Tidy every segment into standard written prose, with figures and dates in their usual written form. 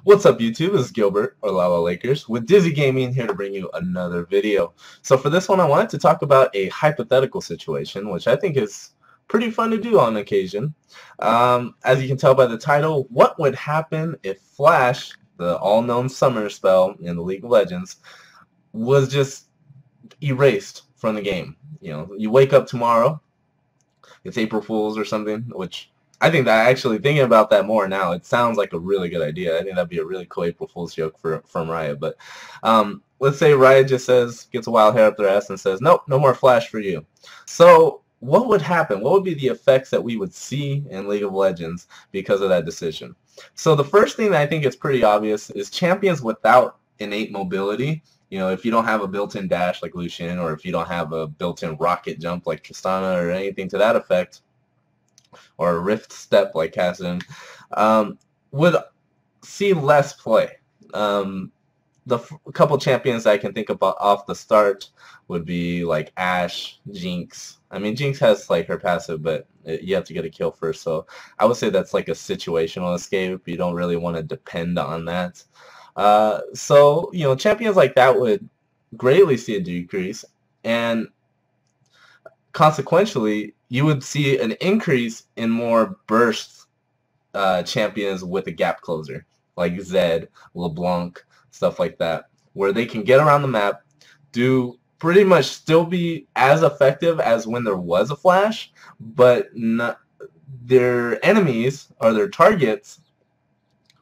What's up YouTube? This is Gilbert LaLaLakers with Dizzy Gaming here to bring you another video. So for this one I wanted to talk about a hypothetical situation which I think is pretty fun to do on occasion. As you can tell by the title, what would happen if Flash, the all-known summoner spell in the League of Legends, was just erased from the game? You know, you wake up tomorrow, it's April Fool's or something, which I think that actually thinking about that more now, it sounds like a really good idea. I think that'd be a really cool April Fool's joke from Riot. But let's say Riot just gets a wild hair up their ass and says, nope, no more Flash for you. So what would happen? What would be the effects that we would see in League of Legends because of that decision? So the first thing that I think is pretty obvious is champions without innate mobility. You know, if you don't have a built-in dash like Lucian, or if you don't have a built-in rocket jump like Tristana or anything to that effect, or a rift step like Cassidy, would see less play. The couple champions I can think about off the start would be like Ashe, Jinx. I mean, Jinx has like her passive, but you have to get a kill first, so I would say that's like a situational escape. You don't really want to depend on that. So, you know, champions like that would greatly see a decrease, and consequentially, you would see an increase in more burst champions with a gap closer, like Zed, LeBlanc, stuff like that, where they can get around the map, do pretty much still be as effective as when there was a Flash, but not, their enemies or their targets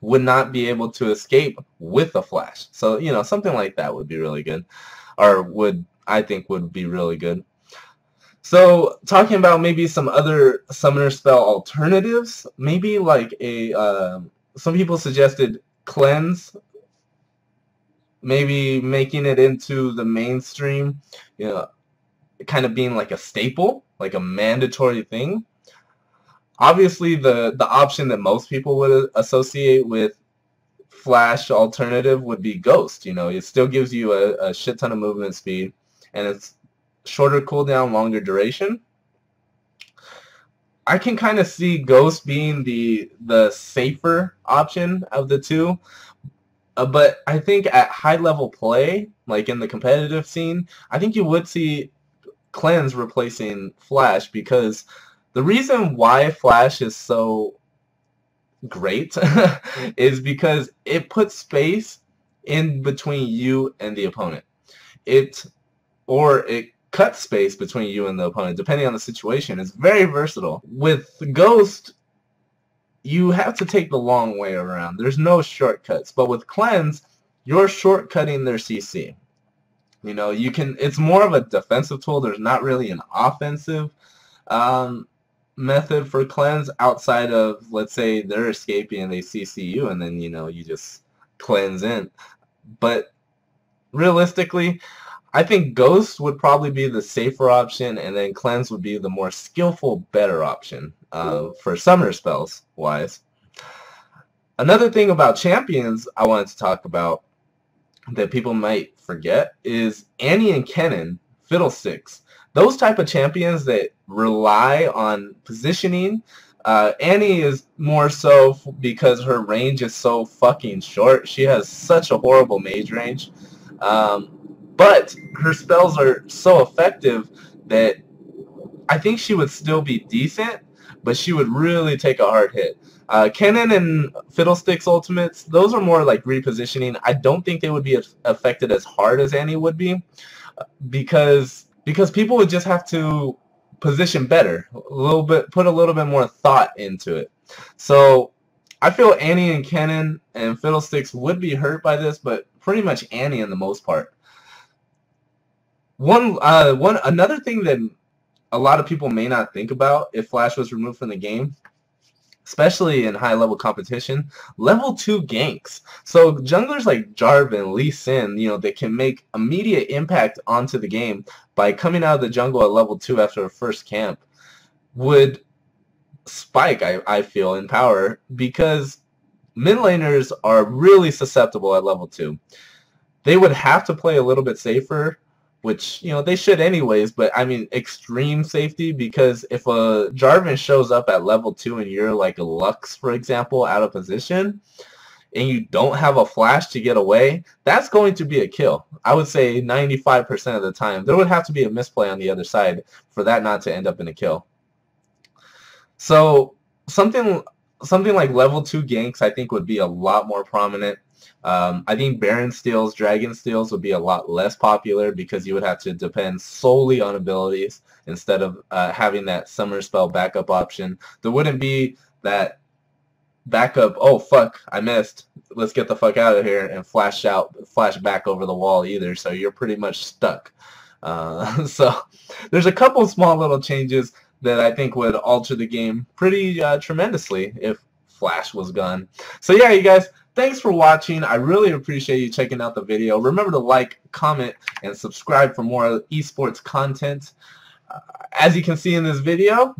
would not be able to escape with a Flash. So, you know, something like that would be really good, or I think would be really good. So, talking about maybe some other summoner spell alternatives, maybe like some people suggested cleanse, maybe making it into the mainstream, you know, kind of being like a staple, like a mandatory thing. Obviously, the option that most people would associate with Flash alternative would be Ghost. You know, it still gives you a shit ton of movement speed, and it's shorter cooldown, longer duration. I can kind of see Ghost being the safer option of the two, but I think at high level play, like in the competitive scene, I think you would see Cleanse replacing Flash, because the reason why Flash is so great is because it puts space in between you and the opponent. It cuts space between you and the opponent, depending on the situation. It's very versatile. With Ghost, you have to take the long way around. There's no shortcuts. But with Cleanse, you're shortcutting their CC. You know, you can. It's more of a defensive tool. There's not really an offensive method for Cleanse outside of, let's say, they're escaping and they CC you, and then, you know, you just cleanse in. But realistically, I think Ghost would probably be the safer option, and then Cleanse would be the more skillful, better option for summoner spells wise. Another thing about champions I wanted to talk about that people might forget is Annie and Kennen, Fiddlesticks. Those type of champions that rely on positioning. Annie is more so because her range is so fucking short. She has such a horrible mage range. But her spells are so effective that I think she would still be decent, but she would really take a hard hit. Kennen and Fiddlesticks ultimates, those are more like repositioning. I don't think they would be affected as hard as Annie would be, because people would just have to position better, put a little bit more thought into it. So I feel Annie and Kennen and Fiddlesticks would be hurt by this, but pretty much Annie in the most part. Another thing that a lot of people may not think about if Flash was removed from the game, especially in high-level competition, level 2 ganks. So junglers like Jarvan, Lee Sin, you know, that can make immediate impact onto the game by coming out of the jungle at level 2 after a first camp would spike, I feel, in power, because mid laners are really susceptible at level 2. They would have to play a little bit safer, which, you know, they should anyways, but I mean extreme safety, because if a Jarvan shows up at level 2 and you're like a Lux, for example, out of position, and you don't have a flash to get away, that's going to be a kill. I would say 95% of the time. There would have to be a misplay on the other side for that not to end up in a kill. So something like level 2 ganks I think would be a lot more prominent. I think Baron steals, Dragon steals would be a lot less popular because you would have to depend solely on abilities instead of having that summer spell backup option. There wouldn't be that backup, oh fuck, I missed, let's get the fuck out of here, and flash back over the wall either, so you're pretty much stuck. So there's a couple small little changes that I think would alter the game pretty tremendously if Flash was gone. So yeah, you guys, thanks for watching. I really appreciate you checking out the video. Remember to like, comment, and subscribe for more esports content. As you can see in this video,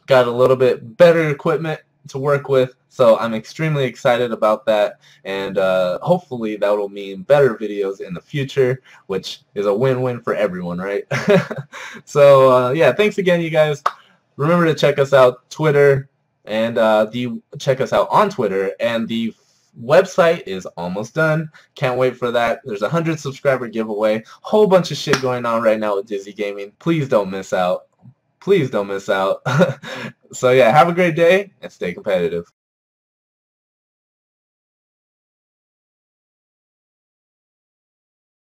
got a little bit better equipment to work with, so I'm extremely excited about that, and hopefully that will mean better videos in the future, which is a win-win for everyone, right? So yeah, thanks again, you guys. Remember to check us out Twitter, and check us out on Twitter, and the website is almost done. Can't wait for that. There's a 100 subscriber giveaway. Whole bunch of shit going on right now with Dizzy Gaming. Please don't miss out. Please don't miss out. So yeah, have a great day and stay competitive.